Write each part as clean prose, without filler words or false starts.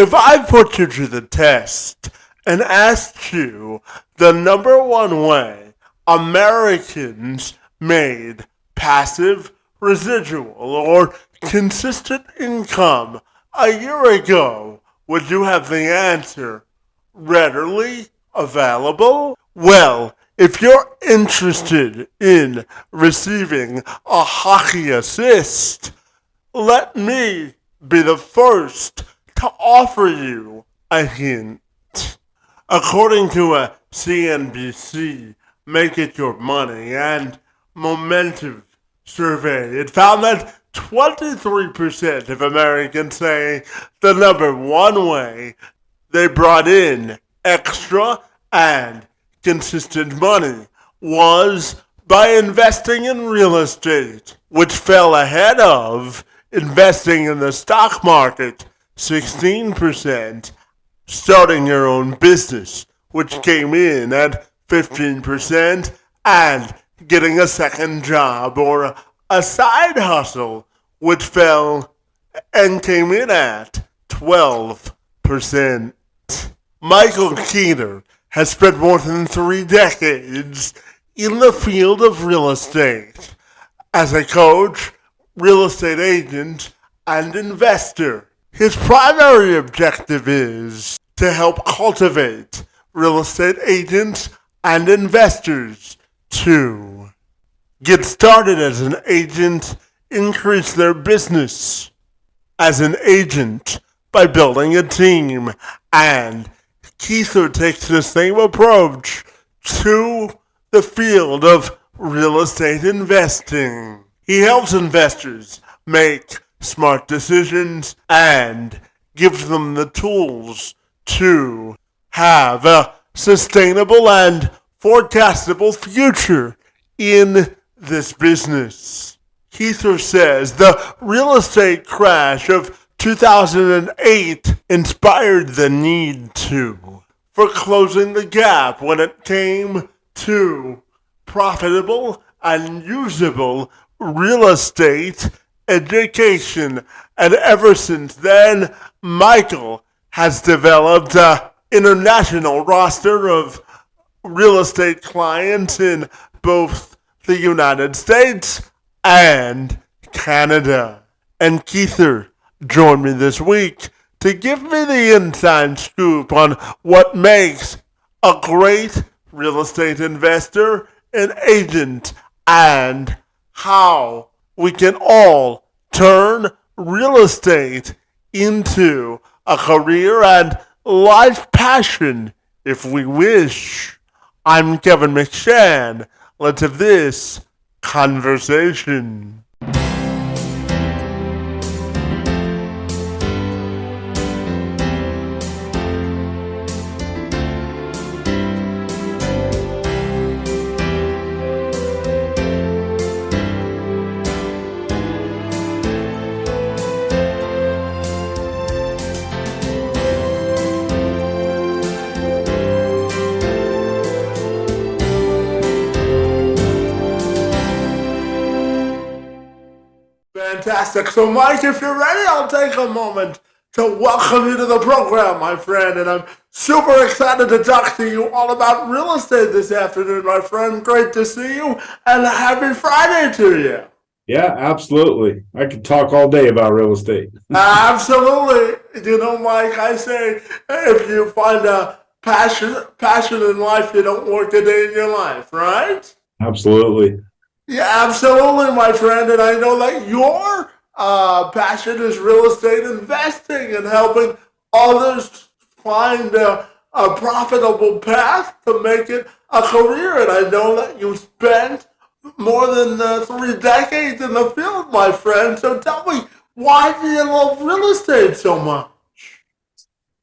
If I put you to the test and asked you the number one way Americans made passive residual or consistent income a year ago, would you have the answer readily available? Well, if you're interested in receiving a hockey assist, let me be the first to offer you a hint. According to a CNBC Make It Your Money and Momentive survey, it found that 23% of Americans say the number one way they brought in extra and consistent money was by investing in real estate, which fell ahead of investing in the stock market, 16%, starting your own business, which came in at 15%, and getting a second job or a side hustle, which fell and came in at 12%. Michael Keiter has spent more than 3 decades in the field of real estate as a coach, real estate agent, and investor. His primary objective is to help cultivate real estate agents and investors to get started as an agent, increase their business as an agent by building a team, and Keiter takes the same approach to the field of real estate investing. He helps investors make smart decisions and gives them the tools to have a sustainable and forecastable future in this business. Keiter says the real estate crash of 2008 inspired the need for closing the gap when it came to profitable and usable real estate education. And ever since then, Michael has developed an international roster of real estate clients in both the United States and Canada. And Keiter joined me this week to give me the inside scoop on what makes a great real estate investor and agent and how we can all turn real estate into a career and life passion if we wish. I'm Kevin McShann. Let's have this conversation. Fantastic. So, Mike, if you're ready, I'll take a moment to welcome you to the program, my friend. And I'm super excited to talk to you all about real estate this afternoon, my friend. Great to see you, and happy Friday to you. Yeah, absolutely. I could talk all day about real estate. Absolutely. You know, Mike, I say if you find a passion in life, you don't work a day in your life, right? Absolutely. Yeah, absolutely, my friend. And I know that your passion is real estate investing and helping others find a profitable path to make it a career. And I know that you spent more than 3 decades in the field, my friend. So tell me, why do you love real estate so much?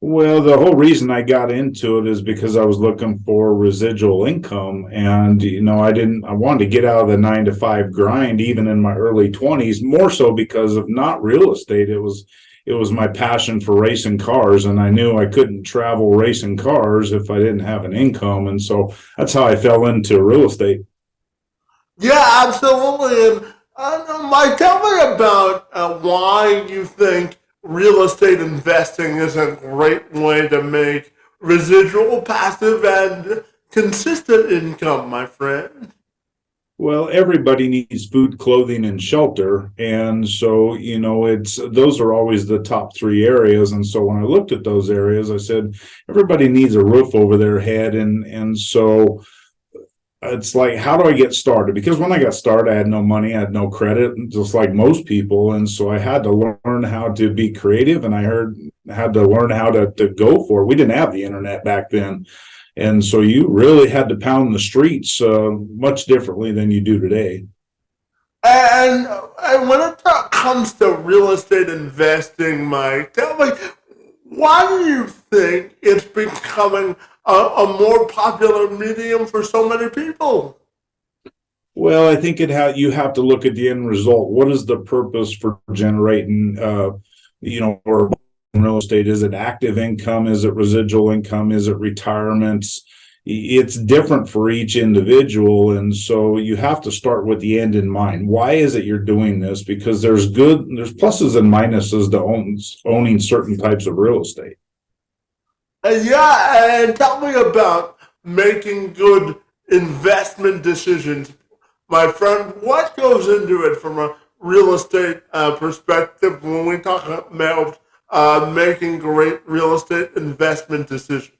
Well, the whole reason I got into it is because I was looking for residual income, and I wanted to get out of the 9-to-5 grind even in my early 20s, more so because of not real estate. It was my passion for racing cars, and I knew I couldn't travel racing cars if I didn't have an income, and so that's how I fell into real estate. Yeah, absolutely. And Mike, tell me about why you think real estate investing is a great way to make residual, passive, and consistent income, my friend. Well, everybody needs food, clothing, and shelter. And so, it's those are always the top three areas. And so when I looked at those areas, I said, everybody needs a roof over their head. And so it's like, how do I get started? Because when I got started, I had no money, I had no credit, just like most people. And so I had to learn how to be creative, and had to learn how to go for it. We didn't have the internet back then. And so you really had to pound the streets much differently than you do today. And when it comes to real estate investing, Mike, tell me, why do you think it's becoming a more popular medium for so many people? Well, I think you have to look at the end result. What is the purpose for generating, or real estate? Is it active income? Is it residual income? Is it retirements? It's different for each individual. And so you have to start with the end in mind. Why is it you're doing this? Because there's pluses and minuses to owning certain types of real estate. Yeah, and tell me about making good investment decisions. My friend, what goes into it from a real estate perspective when we talk about making great real estate investment decisions?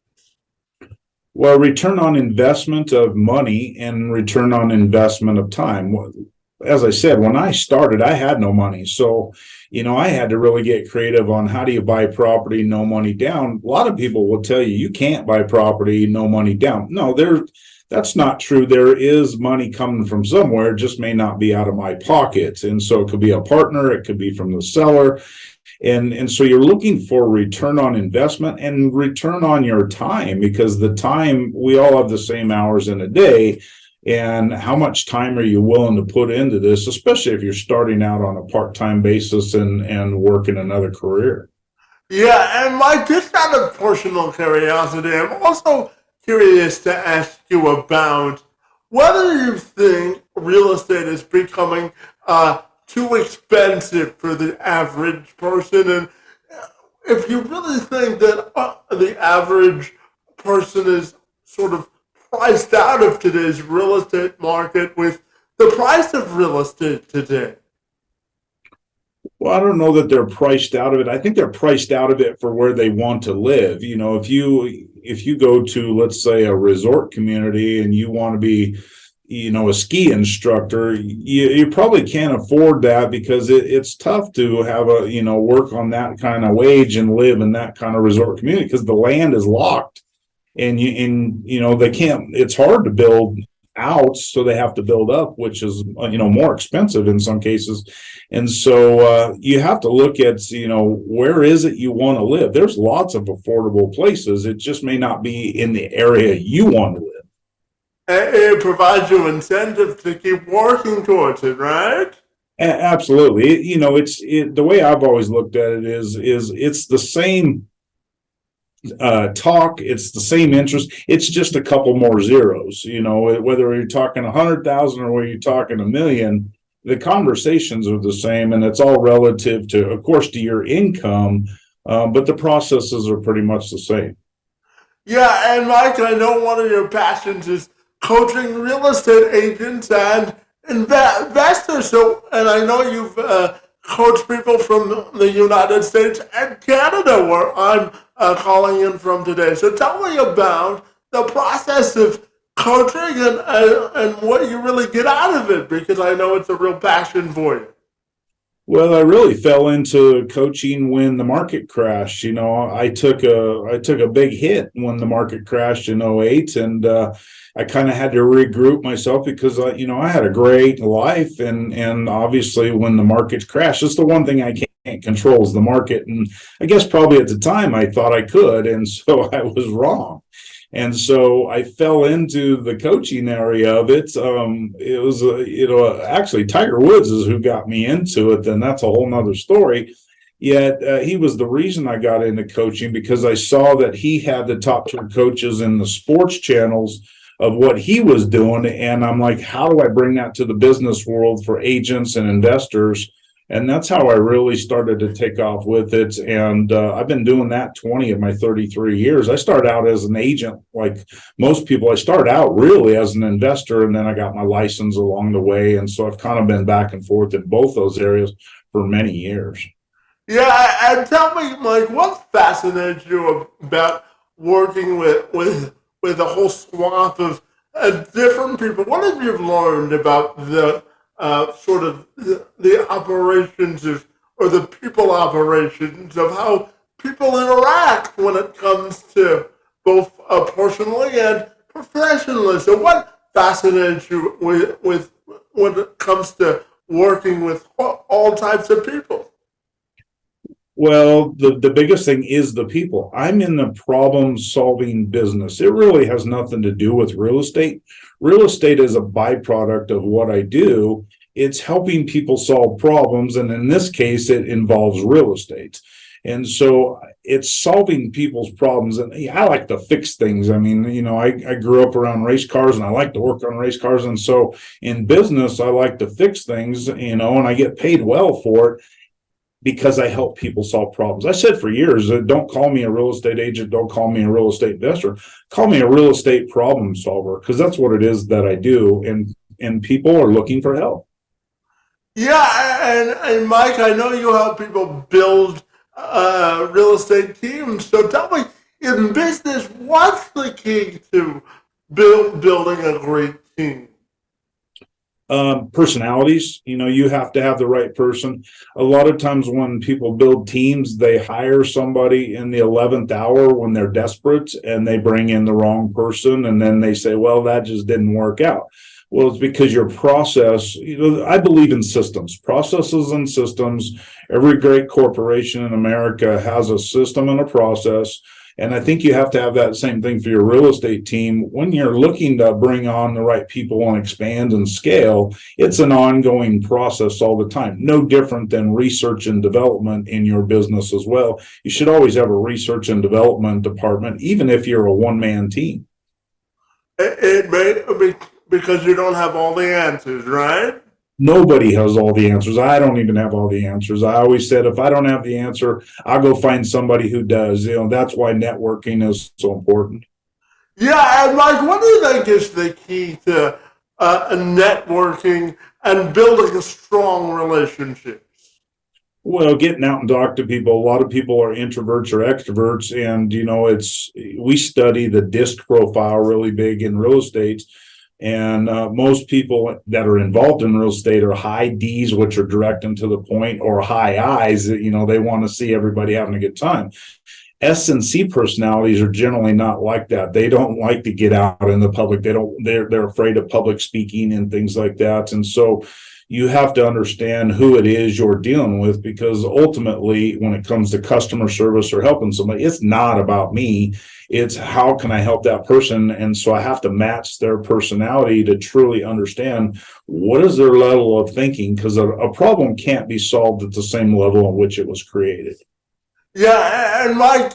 Well, return on investment of money and return on investment of time. As I said, when I started, I had no money. So, I had to really get creative on how do you buy property, no money down. A lot of people will tell you can't buy property, no money down. No, that's not true. There is money coming from somewhere, it just may not be out of my pocket. And so it could be a partner, it could be from the seller. And so you're looking for return on investment and return on your time, because the time, we all have the same hours in a day. And how much time are you willing to put into this, especially if you're starting out on a part-time basis and working another career? Yeah, and Mike, just out of personal curiosity, I'm also curious to ask you about whether you think real estate is becoming too expensive for the average person, and if you really think that the average person is sort of priced out of today's real estate market with the price of real estate today. Well, I don't know that they're priced out of it. I think they're priced out of it for where they want to live. If you go to, let's say, a resort community and you want to be, a ski instructor, you probably can't afford that, because it's tough to have work on that kind of wage and live in that kind of resort community, because the land is locked, and they can't. It's hard to build out, so they have to build up, which is more expensive in some cases. And so you have to look at where is it you want to live. There's lots of affordable places, it just may not be in the area you want to live. It provides you incentive to keep working towards it, right? Absolutely. The way I've always looked at it is it's the same talk, it's the same interest, it's just a couple more zeros. Whether you're talking 100,000 or whether you're talking 1,000,000, the conversations are the same, and it's all relative to, of course, to your income, but the processes are pretty much the same. Yeah, and Mike, I know one of your passions is coaching real estate agents and investors. So, and I know you've coached people from the United States and Canada, where I'm calling in from today. So tell me about the process of coaching and what you really get out of it, because I know it's a real passion for you. Well, I really fell into coaching when the market crashed. I took a big hit when the market crashed in '08, and I kind of had to regroup myself, because I had a great life, and obviously when the market crashed, it's the one thing I can't control is the market. And I guess probably at the time I thought I could, and so I was wrong. And so I fell into the coaching area of it. It was, actually Tiger Woods is who got me into it. And that's a whole nother story. Yet he was the reason I got into coaching, because I saw that he had the top tier coaches in the sports channels of what he was doing. And I'm like, how do I bring that to the business world for agents and investors And that's how I really started to take off with it. And I've been doing that 20 of my 33 years. I started out as an agent, like most people. I started out really as an investor, and then I got my license along the way. And so I've kind of been back and forth in both those areas for many years. Yeah, and tell me, Mike, what fascinates you about working with a whole swath of different people? What have you learned about the sort of the operations of, or the people operations of how people interact when it comes to both personally and professionally? So, what fascinates you with when it comes to working with all types of people? Well, the biggest thing is the people. I'm in the problem solving business. It really has nothing to do with real estate. Real estate is a byproduct of what I do. It's helping people solve problems. And in this case, it involves real estate. And so it's solving people's problems. And I like to fix things. I mean, I grew up around race cars and I like to work on race cars. And so in business, I like to fix things, and I get paid well for it, because I help people solve problems. I said for years, don't call me a real estate agent, don't call me a real estate investor, call me a real estate problem solver, because that's what it is that I do, and people are looking for help. Yeah, and Mike, I know you help people build real estate teams. So tell me, in business, what's the key to building a great team? Personalities. You have to have the right person. A lot of times when people build teams, they hire somebody in the 11th hour when they're desperate, and they bring in the wrong person, and then they say, well, that just didn't work out. Well, it's because your process, I believe in systems, processes and systems. Every great corporation in America has a system and a process. And I think you have to have that same thing for your real estate team. When you're looking to bring on the right people and expand and scale, it's an ongoing process all the time. No different than research and development in your business as well. You should always have a research and development department, even if you're a one-man team. It may be because you don't have all the answers, right? Nobody has all the answers. I don't even have all the answers. I always said, if I don't have the answer, I'll go find somebody who does. That's why networking is so important. Yeah, and Mike, what do you think is the key to networking and building strong relationships? Well, getting out and talk to people. A lot of people are introverts or extroverts, and we study the DISC profile really big in real estate. And most people that are involved in real estate are high D's, which are direct and to the point, or high I's. They want to see everybody having a good time. S and C personalities are generally not like that. They don't like to get out in the public. They're afraid of public speaking and things like that. And so you have to understand who it is you're dealing with, because ultimately, when it comes to customer service or helping somebody, it's not about me. It's how can I help that person? And so I have to match their personality to truly understand what is their level of thinking, because a problem can't be solved at the same level in which it was created. Yeah, and Mike,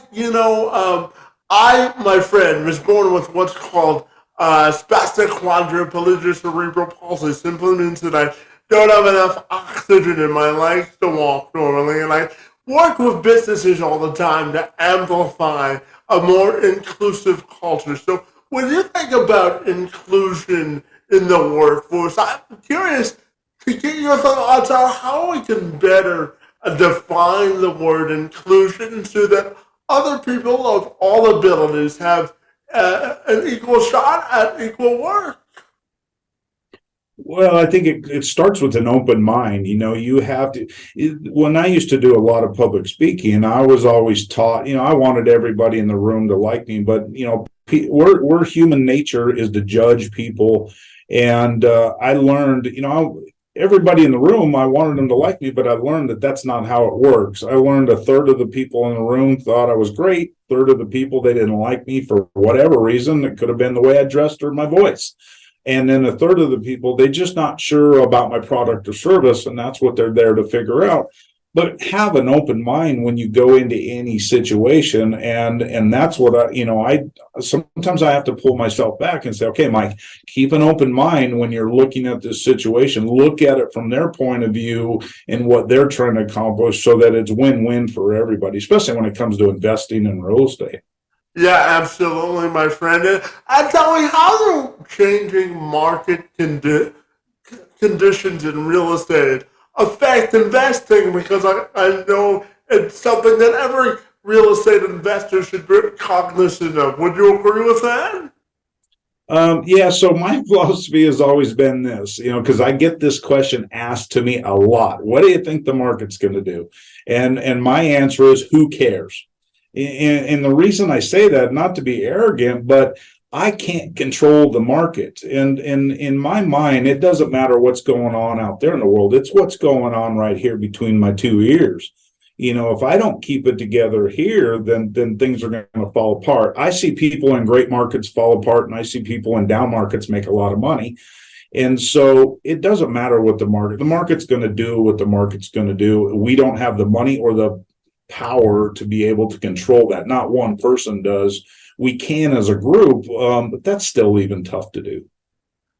my friend, was born with what's called spastic quadriplegia cerebral palsy. Simply means that I don't have enough oxygen in my legs to walk normally, and I work with businesses all the time to amplify a more inclusive culture. So when you think about inclusion in the workforce, I'm curious to get your thoughts on how we can better define the word inclusion so that other people of all abilities have an equal shot at equal work. Well, I think it starts with an open mind. You have to. When I used to do a lot of public speaking, I was always taught, I wanted everybody in the room to like me, but we're human nature is to judge people, and I learned, everybody in the room, I wanted them to like me, but I learned that that's not how it works. I learned a third of the people in the room thought I was great. Third of the people, they didn't like me for whatever reason. It could have been the way I dressed or my voice. And then a third of the people, they're just not sure about my product or service, and that's what they're there to figure out. but have an open mind when you go into any situation. And that's what I sometimes I have to pull myself back and say, okay, Mike, keep an open mind when you're looking at this situation. Look at it from their point of view and what they're trying to accomplish so that it's win-win for everybody, especially when it comes to investing in real estate. Yeah, absolutely, my friend. And tell me, how do changing market conditions in real estate affect investing? Because I know it's something that every real estate investor should be cognizant of. Would you agree with that? Yeah, so my philosophy has always been this, because I get this question asked to me a lot. What do you think the market's going to do? And my answer is, who cares? And the reason I say that, not to be arrogant, but I can't control the market. And in my mind, it doesn't matter what's going on out there in the world. It's what's going on right here between my two ears. If I don't keep it together here, then things are going to fall apart. I see people in great markets fall apart, and I see people in down markets make a lot of money. And so it doesn't matter what the market's going to do what the market's going to do. We don't have the money or the power to be able to control that. Not one person does. We can as a group, but that's still even tough to do.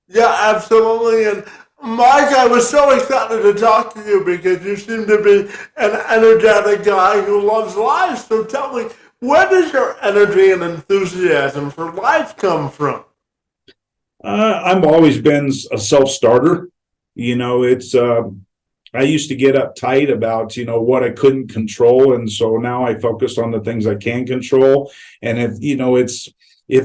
Yeah, absolutely. And Mike, I was so excited to talk to you because you seem to be an energetic guy who loves life. So tell me, where does your energy and enthusiasm for life come from? I've always been a self-starter. It's I used to get uptight about what I couldn't control, and so now I focus on the things I can control. And if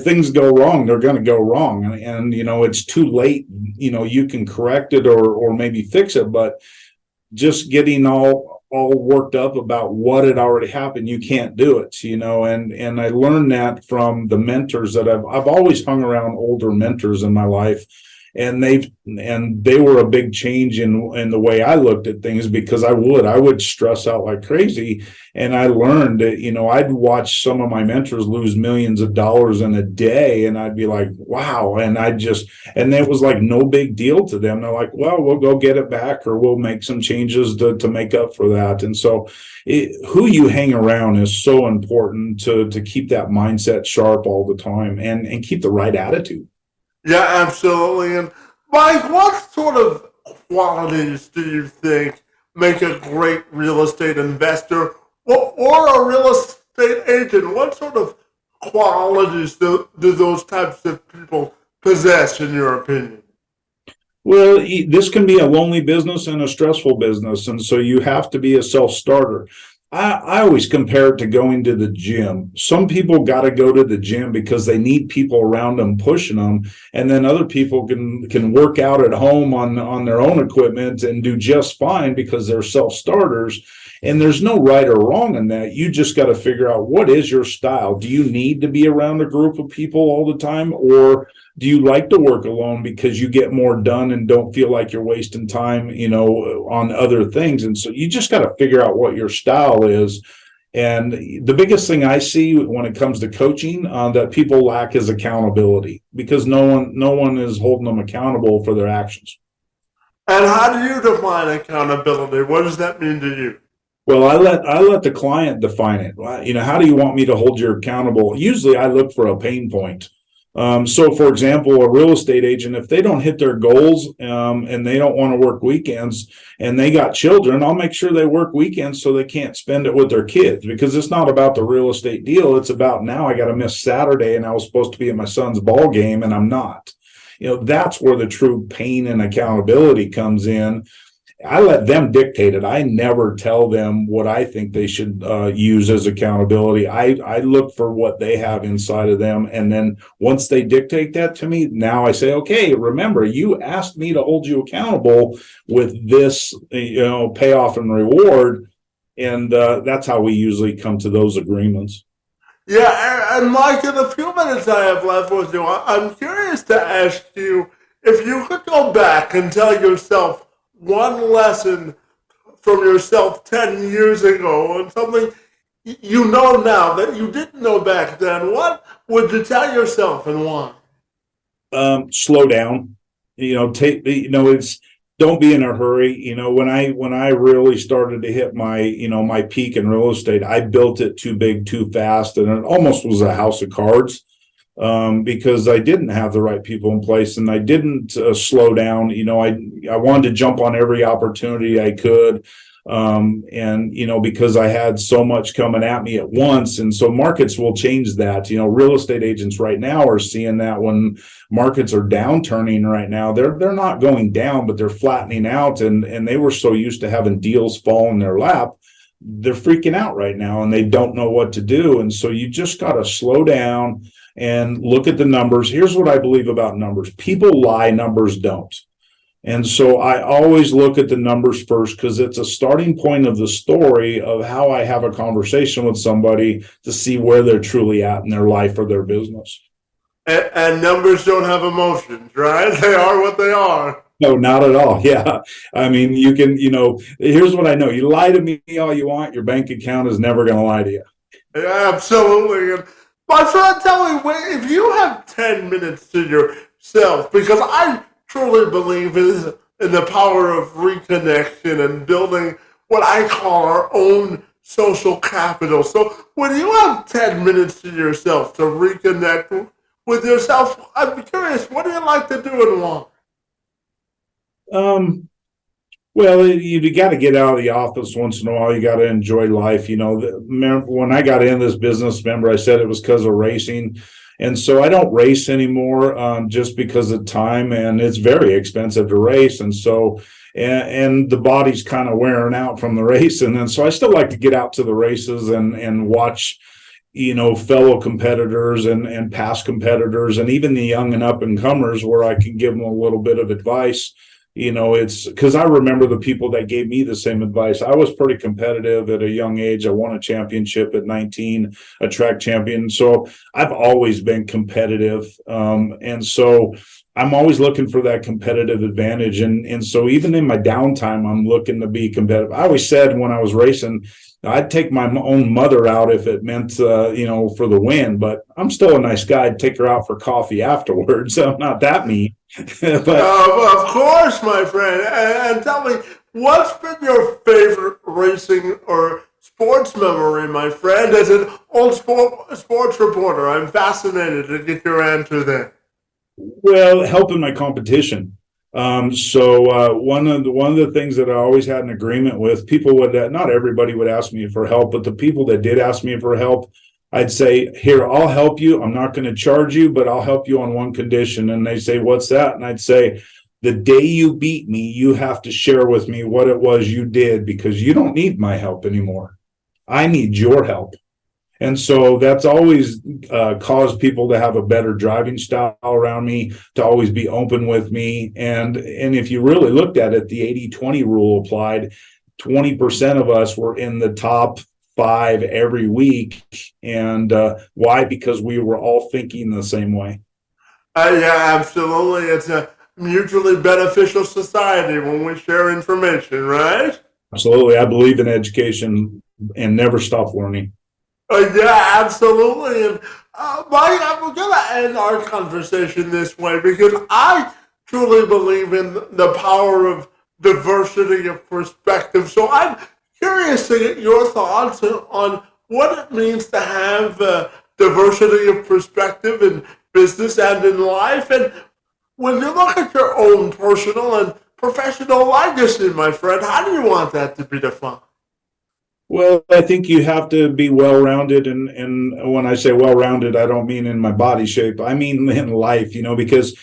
things go wrong, they're going to go wrong, and it's too late. You can correct it or maybe fix it, but just getting all worked up about what had already happened, you can't do it. And I learned that from the mentors that I've always hung around older mentors in my life. And they were a big change in the way I looked at things, because I would stress out like crazy. And I learned that, I'd watch some of my mentors lose millions of dollars in a day, and I'd be like, wow. And it was like no big deal to them. They're like, well, we'll go get it back, or we'll make some changes to make up for that. And so who you hang around is so important to keep that mindset sharp all the time and keep the right attitude. Yeah, absolutely. And Mike, what sort of qualities do you think make a great real estate investor or a real estate agent? What sort of qualities do those types of people possess, in your opinion? Well, this can be a lonely business and a stressful business, and so you have to be a self-starter. I always compare it to going to the gym. Some people got to go to the gym because they need people around them pushing them, and then other people can work out at home on their own equipment and do just fine because they're self-starters. And there's no right or wrong in that. You just got to figure out, what is your style. Do you need to be around a group of people all the time, or do you like to work alone because you get more done and don't feel like you're wasting time, on other things? And so you just got to figure out what your style is. And the biggest thing I see when it comes to coaching that people lack is accountability, because no one is holding them accountable for their actions. And how do you define accountability? What does that mean to you? Well, I let the client define it. How do you want me to hold you accountable? Usually I look for a pain point. So, for example, a real estate agent, if they don't hit their goals and they don't want to work weekends and they got children, I'll make sure they work weekends so they can't spend it with their kids, because it's not about the real estate deal. It's about, now I got to miss Saturday and I was supposed to be at my son's ball game and I'm not. That's where the true pain and accountability comes in. I let them dictate it. I never tell them what I think they should use as accountability. I look for what they have inside of them. And then once they dictate that to me, now I say, okay, remember, you asked me to hold you accountable with this, payoff and reward. And that's how we usually come to those agreements. Yeah, and Mike, in the few minutes I have left with you, I'm curious to ask you if you could go back and tell yourself one lesson from yourself 10 years ago, and something you know now that you didn't know back then, what would you tell yourself and why? Slow down. It's don't be in a hurry. When I really started to hit my, my peak in real estate, I built it too big, too fast, and it almost was a house of cards, because I didn't have the right people in place, and I didn't slow down. I wanted to jump on every opportunity I could. And because I had so much coming at me at once, and so markets will change that. Real estate agents right now are seeing that when markets are downturning right now, they're not going down, but they're flattening out, and they were so used to having deals fall in their lap, they're freaking out right now, and they don't know what to do. And so you just got to slow down and look at the numbers. Here's what I believe about numbers: people lie, numbers don't. And so I always look at the numbers first, because it's a starting point of the story of how I have a conversation with somebody to see where they're truly at in their life or their business. And numbers don't have emotions, right? They are what they are. No, not at all. Yeah. I mean, you can, here's what I know. You lie to me all you want, your bank account is never going to lie to you. Yeah, absolutely. And my friend, tell me, if you have 10 minutes to yourself, because I truly believe in the power of reconnection and building what I call our own social capital. So when you have 10 minutes to yourself to reconnect with yourself, I'm curious, what do you like to do and why? Well, you got to get out of the office once in a while. You got to enjoy life. When I got in this business, remember I said it was because of racing. And so I don't race anymore, just because of time, and it's very expensive to race. And so, and the body's kind of wearing out from the racing. And so I still like to get out to the races and watch, fellow competitors and past competitors, and even the young and up and comers, where I can give them a little bit of advice. It's because I remember the people that gave me the same advice. I was pretty competitive at a young age. I won a championship at 19, a track champion. So I've always been competitive. And so I'm always looking for that competitive advantage. And so even in my downtime, I'm looking to be competitive. I always said when I was racing, I'd take my own mother out if it meant, for the win, but I'm still a nice guy. I'd take her out for coffee afterwards. So I'm not that mean. But Of course, my friend. And tell me, what's been your favorite racing or sports memory, my friend? As an old sports reporter, I'm fascinated to get your answer there. well, helping my competition. So one of the things that I always had an agreement with, people would, not everybody would ask me for help, but the people that did ask me for help, I'd say, here, I'll help you. I'm not going to charge you, but I'll help you on one condition. And they say, what's that? And I'd say, the day you beat me, you have to share with me what it was you did, because you don't need my help anymore. I need your help. And so that's always caused people to have a better driving style around me, to always be open with me. And if you really looked at it, the 80-20 rule applied. 20% of us were in the top 5 every week. And why? Because we were all thinking the same way. Yeah, absolutely. It's a mutually beneficial society when we share information, right? Absolutely. I believe in education and never stop learning. Yeah, absolutely. And Mike, I'm going to end our conversation this way because I truly believe in the power of diversity of perspective. So I'm curious to get your thoughts on what it means to have diversity of perspective in business and in life. And when you look at your own personal and professional legacy, my friend, how do you want that to be defined? Well, I think you have to be well-rounded. And when I say well-rounded, I don't mean in my body shape. I mean in life, because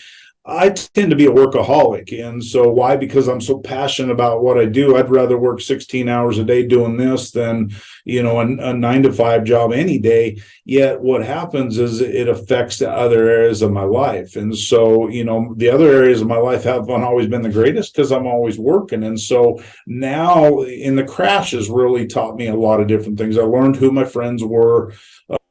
I tend to be a workaholic. And so why? Because I'm so passionate about what I do. I'd rather work 16 hours a day doing this than, a 9-to-5 job any day. Yet what happens is it affects the other areas of my life. And so, the other areas of my life haven't always been the greatest because I'm always working. And so now in the crash has really taught me a lot of different things. I learned who my friends were.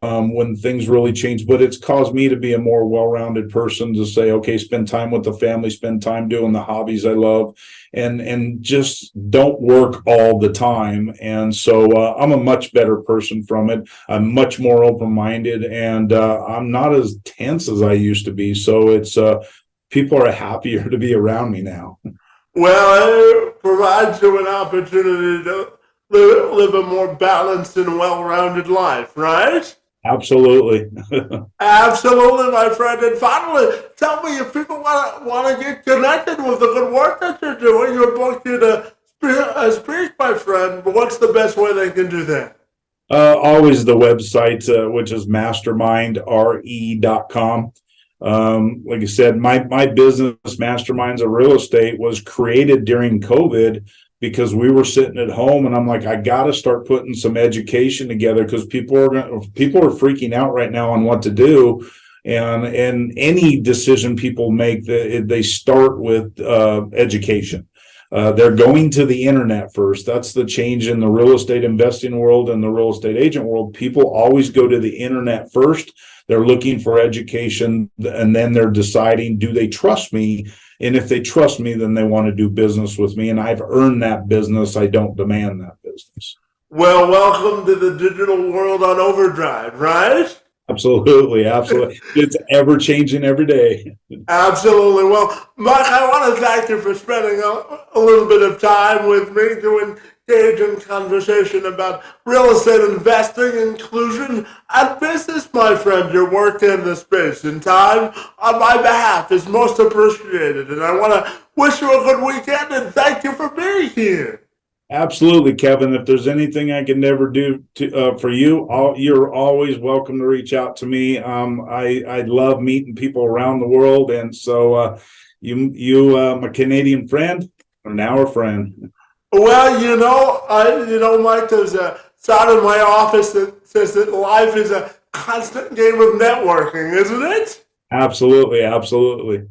When things really change, but it's caused me to be a more well-rounded person, to say, okay, spend time with the family, spend time doing the hobbies I love, and just don't work all the time. And so I'm a much better person from it. I'm much more open-minded, and I'm not as tense as I used to be. So it's people are happier to be around me now. Well, it provides you an opportunity to live a more balanced and well-rounded life, right? Absolutely. Absolutely, my friend. And finally, tell me if people want to get connected with the good work that you're doing. You're booked you to speak, my friend. But what's the best way they can do that? Always the website, which is mastermindre.com. Like I said, my business, Masterminds of Real Estate, was created during COVID because we were sitting at home, and I'm like, I got to start putting some education together because people are freaking out right now on what to do. And any decision people make, they start with education. They're going to the internet first. That's the change in the real estate investing world and the real estate agent world. People always go to the internet first. They're looking for education, and then they're deciding, do they trust me? And if they trust me, then they want to do business with me. And I've earned that business. I don't demand that business. Well, welcome to the digital world on overdrive, right? Absolutely. Absolutely. It's ever changing every day. Absolutely. Well, Mike, I want to thank you for spending a little bit of time with me to engage in conversation about real estate investing, inclusion, and business, my friend. Your work in this space and time on my behalf is most appreciated. And I want to wish you a good weekend and thank you for being here. Absolutely, Kevin. If there's anything I can never do for you, you're always welcome to reach out to me. I love meeting people around the world, and so you my Canadian friend, are now a friend. Well, Mike, there's a sign in my office that says that life is a constant game of networking, isn't it? Absolutely, absolutely.